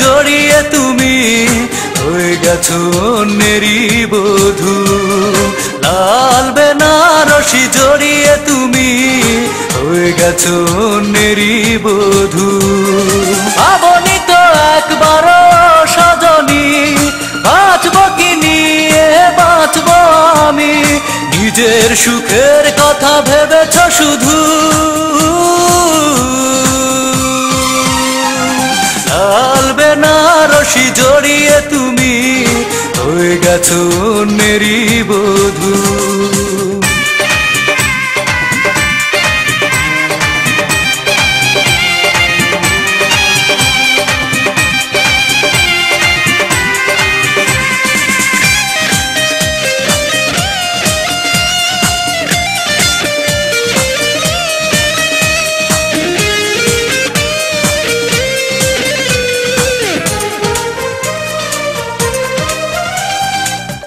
জড়িয়ে তুমি হয়ে গেছো অন্যেরই বধূ। লাল বেনারসি জড়িয়ে তুমি হয়ে গেছো অন্যেরই বধূ। ভাবনি তো একবারও সজনী বাঁচবো কি নিয়ে বাঁচবো আমি, নিজের সুখের কথা ভেবেছ শুধু। লাল বেনারসি জড়িয়ে তুমি হয়ে গেছো অন্যেরই বধূ।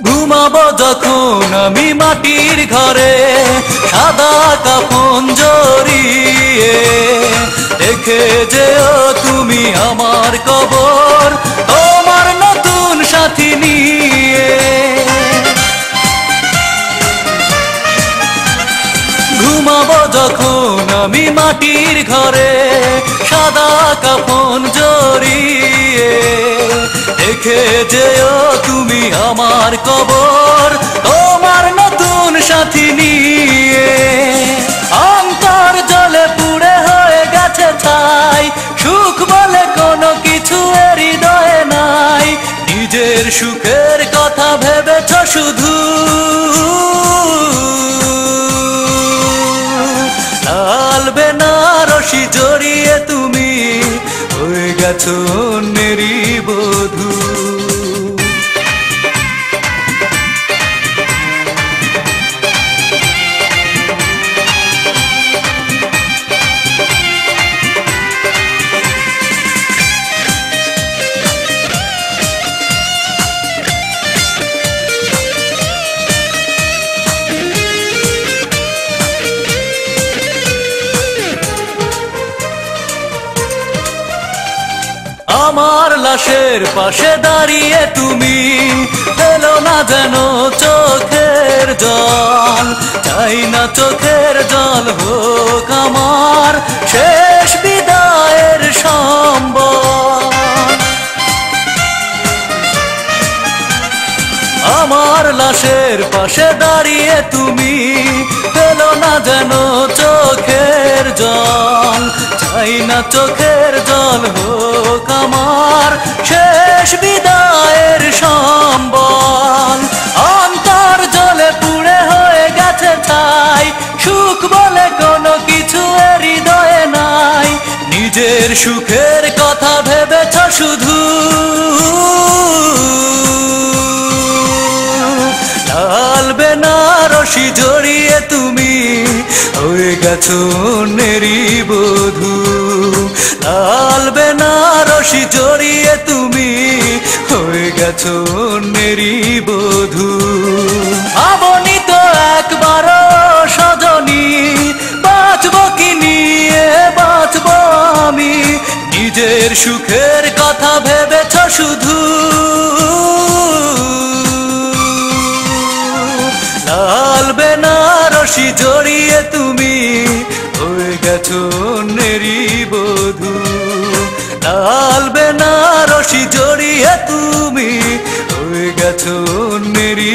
ঘুমাবো যখন আমি মাটির ঘরে সাদা কাফন জড়িয়ে, দেখে যেও তুমি আমার কবর তোমার নতুন সাথী নিয়ে। ঘুমাবো যখন আমি মাটির ঘরে সাদা কাফন জড়িয়ে, দেখে যেও তুমি আমার কবর তোমার নতুন সাথী নিয়ে। অন্তর জলে পুড়ে হয়ে গেছে ছাই, সুখ বলে কোনো কিছু হৃদয়ে নাই, নিজের সুখের কথা ভেবেছ শুধু। লাল বেনারসি জড়িয়ে তুমি হয়ে গেছো অন্যেরই বধূ। আমার লাশের পাশে দাঁড়িয়ে তুমি ফেলো না যেন চোখের জল, চাই না চোখের জল হোক আমার শেষ বিদায়ের সম্বল। আমার লাশের পাশে দাঁড়িয়ে তুমি ফেলো না যেন চোখের জল, চাই না চোখের জল হোক আমার শেষ বিদায়ের সম্বল। অন্তর জলে পুড়ে হয়ে গেছে ছাই, সুখ বলে কোনো কিছু হৃদয়ে নাই, নিজের সুখের কথা ভেবেছ শুধু। লাল বেনারসি জড়িয়ে তুমি হয়ে গেছো অন্যেরই বধূ। লাল বেনারসি জড়িয়ে তুমি হয়ে গেছো অন্যেরই বধূ। ভাবনি তো একবারও সজনী বাঁচবো কি নিয়ে বাঁচবো আমি, নিজের সুখের কথা ভেবেছ শুধু। লাল বেনারসি জড়িয়ে তুমি হয়ে গেছো অন্যেরই বধূ। লাল বেনারসি জড়িয়ে তুমি হয়ে গেছো অন্যেরই